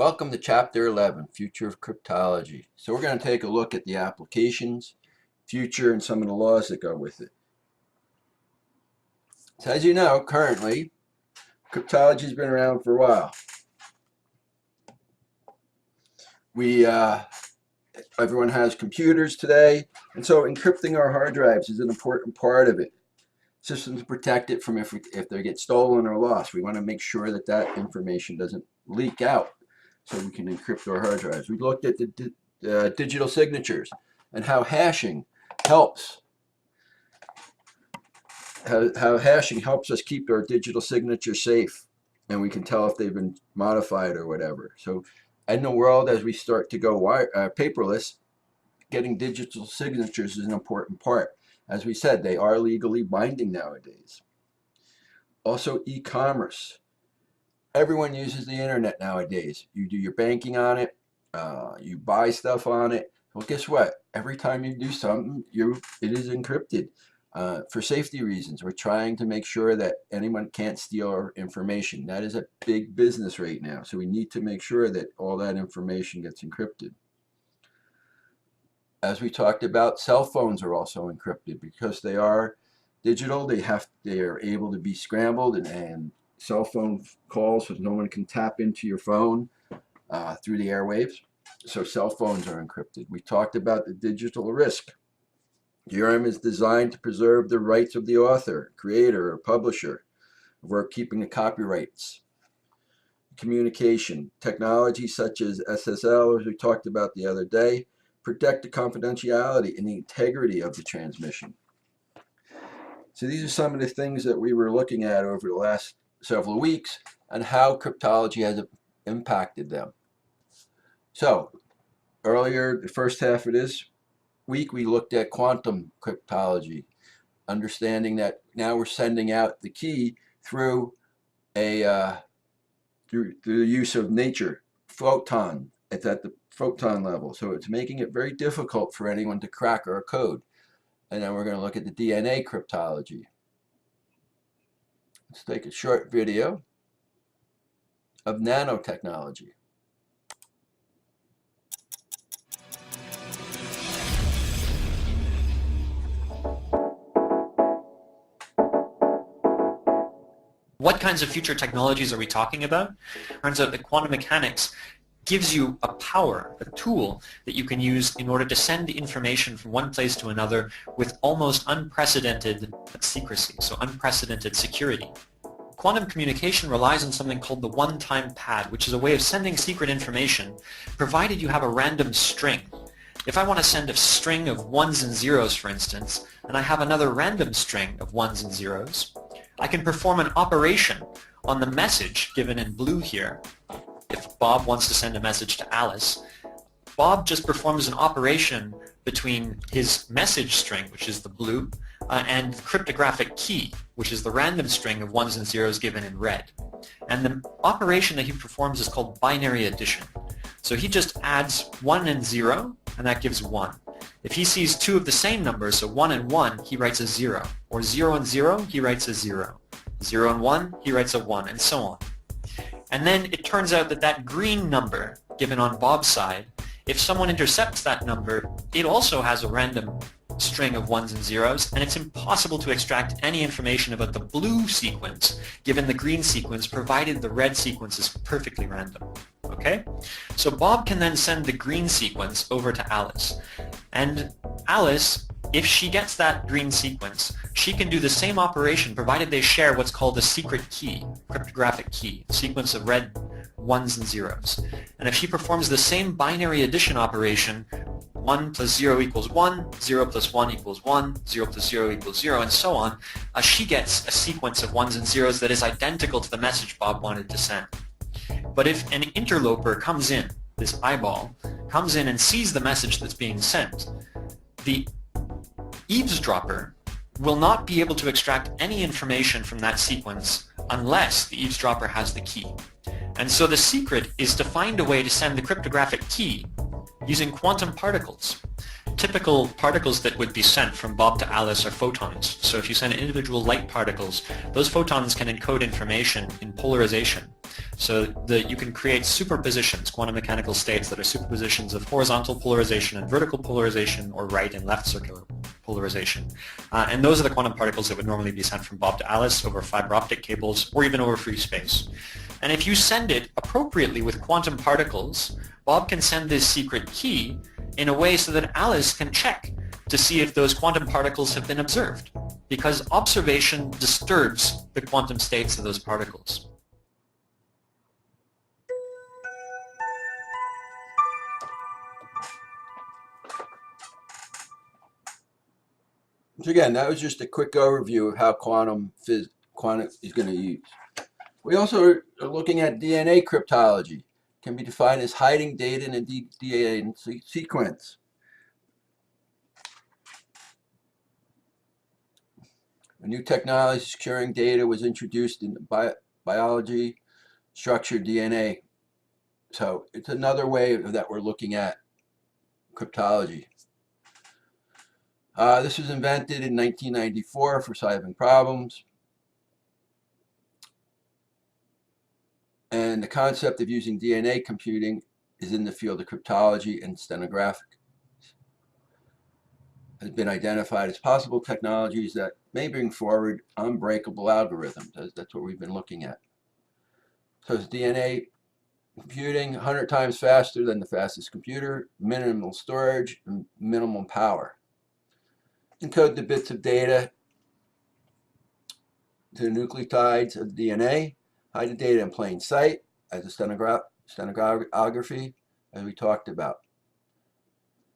Welcome to Chapter 11, Future of Cryptology. So we're going to take a look at the applications, future, and some of the laws that go with it. So as you know, currently, cryptology has been around for a while. Everyone has computers today, and so encrypting our hard drives is an important part of it. Systems protect it from if they get stolen or lost. We want to make sure that that information doesn't leak out, so we can encrypt our hard drives. We looked at the digital signatures and how hashing helps. How hashing helps us keep our digital signature safe, and we can tell if they've been modified or whatever. So in the world, as we start to go paperless, getting digital signatures is an important part. As we said, they are legally binding nowadays. Also, e-commerce. Everyone uses the internet nowadays. You do your banking on it. You buy stuff on it. Well, guess what? Every time you do something, it is encrypted. For safety reasons, we're trying to make sure that anyone can't steal our information. That is a big business right now. So we need to make sure that all that information gets encrypted. As we talked about, cell phones are also encrypted because they are digital. They are able to be scrambled and cell phone calls, so no one can tap into your phone through the airwaves. So cell phones are encrypted. We talked about the digital risk. DRM is designed to preserve the rights of the author, creator, or publisher. We're keeping the copyrights. Communication. Technology such as SSL, as we talked about the other day, protect the confidentiality and the integrity of the transmission. So these are some of the things that we were looking at over the last several weeks and how cryptology has impacted them. So earlier, the first half of this week, we looked at quantum cryptology, understanding that now we're sending out the key through the use of nature, photon, it's at the photon level. So it's making it very difficult for anyone to crack our code. And then we're going to look at the DNA cryptology. Let's take a short video of nanotechnology. What kinds of future technologies are we talking about? Turns out that quantum mechanics gives you a power, a tool that you can use in order to send information from one place to another with almost unprecedented secrecy, so unprecedented security. Quantum communication relies on something called the one-time pad, which is a way of sending secret information, provided you have a random string. If I want to send a string of ones and zeros, for instance, and I have another random string of ones and zeros, I can perform an operation on the message given in blue here. If Bob wants to send a message to Alice, Bob just performs an operation between his message string, which is the blue, and the cryptographic key, which is the random string of ones and zeros given in red. And the operation that he performs is called binary addition. So he just adds 1 and 0, and that gives 1. If he sees two of the same numbers, so 1 and 1, he writes a 0. Or 0 and 0, he writes a 0. 0 and 1, he writes a 1, and so on. And then it turns out that that green number given on Bob's side, if someone intercepts that number, it also has a random string of ones and zeros, and it's impossible to extract any information about the blue sequence given the green sequence, provided the red sequence is perfectly random. Okay? So Bob can then send the green sequence over to Alice. And Alice, if she gets that green sequence, she can do the same operation provided they share what's called a secret key, cryptographic key, a sequence of red ones and zeros. And if she performs the same binary addition operation, 1 plus 0 equals 1, 0 plus 1 equals 1, 0 plus 0 equals 0, and so on, she gets a sequence of ones and zeros that is identical to the message Bob wanted to send. But if an interloper comes in, this eyeball, comes in and sees the message that's being sent, the eavesdropper will not be able to extract any information from that sequence unless the eavesdropper has the key. And so the secret is to find a way to send the cryptographic key using quantum particles. Typical particles that would be sent from Bob to Alice are photons. So if you send individual light particles, those photons can encode information in polarization. So that you can create superpositions, quantum mechanical states that are superpositions of horizontal polarization and vertical polarization, or right and left circular polarization. And those are the quantum particles that would normally be sent from Bob to Alice over fiber optic cables or even over free space. And if you send it appropriately with quantum particles, Bob can send this secret key in a way so that Alice can check to see if those quantum particles have been observed, because observation disturbs the quantum states of those particles. So again, that was just a quick overview of how quantum is going to use. We also are looking at DNA cryptology. It can be defined as hiding data in a DNA sequence. A new technology securing data was introduced in biology, structured DNA. So it's another way that we're looking at cryptology. This was invented in 1994 for solving problems. And the concept of using DNA computing is in the field of cryptology and stenographic. Has been identified as possible technologies that may bring forward unbreakable algorithms. That's what we've been looking at. So it's DNA computing 100 times faster than the fastest computer, minimal storage, and minimum power. Encode the bits of data to the nucleotides of the DNA, hide the data in plain sight as a stenography, as we talked about.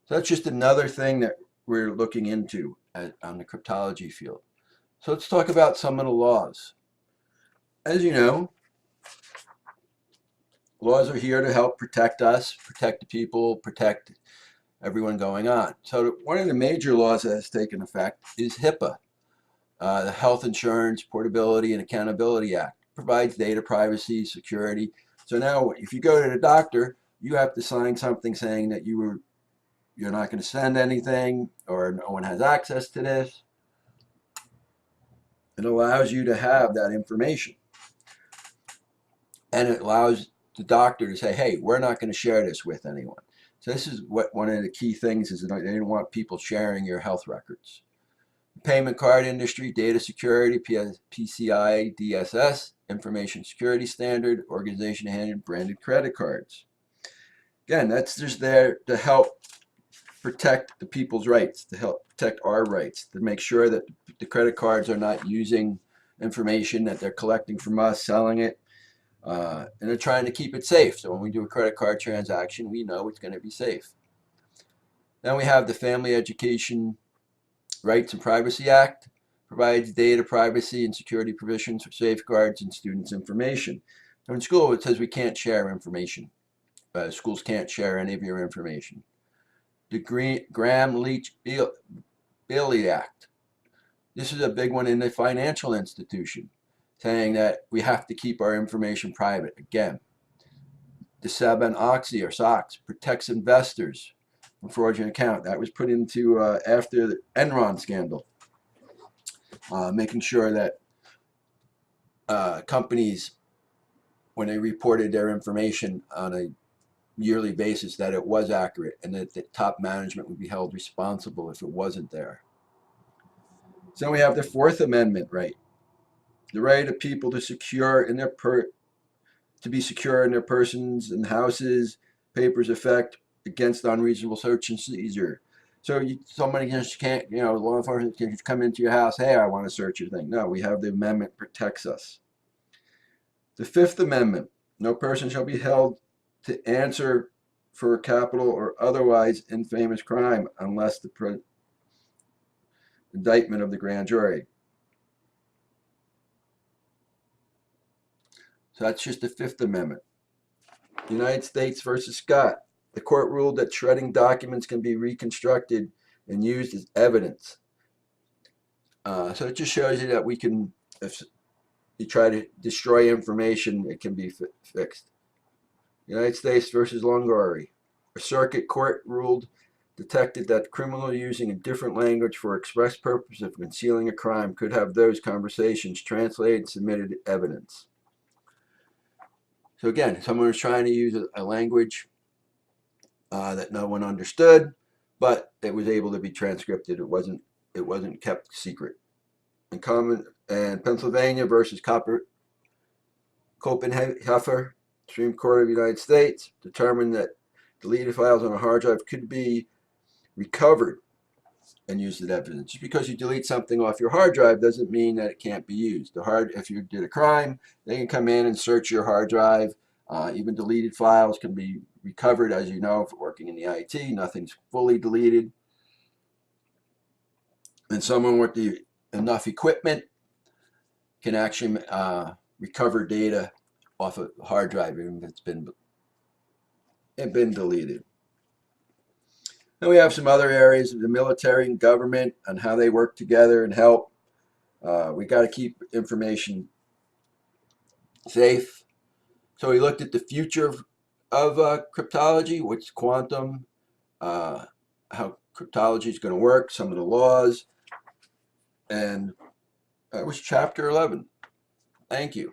So that's just another thing that we're looking into on the cryptology field. So let's talk about some of the laws. As you know, laws are here to help protect us, protect the people, protect everyone going on. So one of the major laws that has taken effect is HIPAA. The Health Insurance Portability and Accountability Act provides data privacy, security. So now if you go to the doctor, you have to sign something saying that you're not going to send anything, or no one has access to this. It allows you to have that information. And it allows the doctor to say, hey, we're not going to share this with anyone. So this is what one of the key things is, that they don't want people sharing your health records. Payment card industry, data security, PCI DSS, information security standard, organization handed branded credit cards. Again, that's just there to help protect the people's rights, to help protect our rights, to make sure that the credit cards are not using information that they're collecting from us, selling it, and they're trying to keep it safe. So when we do a credit card transaction, we know it's going to be safe. Then we have the Family Education Rights and Privacy Act, provides data privacy and security provisions for safeguards and students' information. So in school, it says we can't share information. Schools can't share any of your information. The Gramm-Leach-Bailey Act. This is a big one in the financial institution, saying that we have to keep our information private. Again, the Sarbanes-Oxley, or SOX, protects investors from fraudulent account. That was put into after the Enron scandal, making sure that companies, when they reported their information on a yearly basis, that it was accurate, and that the top management would be held responsible if it wasn't there. So we have the Fourth Amendment right, the right of people to be secure in their persons and houses, papers effect against unreasonable search and seizure. So somebody just can't, law enforcement can come into your house, hey, I want to search your thing. No, we have the amendment protects us. The Fifth Amendment, no person shall be held to answer for a capital or otherwise infamous crime unless the indictment of the grand jury. So that's just the Fifth Amendment. United States versus Scott. The court ruled that shredding documents can be reconstructed and used as evidence. So it just shows you that we can, if you try to destroy information, it can be fixed. United States versus Longoria. A circuit court detected that criminal using a different language for express purpose of concealing a crime could have those conversations translated and submitted evidence. So again, someone was trying to use a language that no one understood, but it was able to be transcripted. It wasn't kept secret. And Pennsylvania versus Copenhagen, Supreme Court of the United States, determined that deleted files on a hard drive could be recovered and used as evidence. Just because you delete something off your hard drive doesn't mean that it can't be used. If you did a crime, they can come in and search your hard drive. Even deleted files can be recovered, as you know, for working in the IT. Nothing's fully deleted. And someone with enough equipment can actually recover data off a hard drive even if it's been deleted. And we have some other areas of the military and government and how they work together and help. We got to keep information safe. So we looked at the future of cryptology, what's quantum, how cryptology is going to work, some of the laws, and that was chapter 11. Thank you.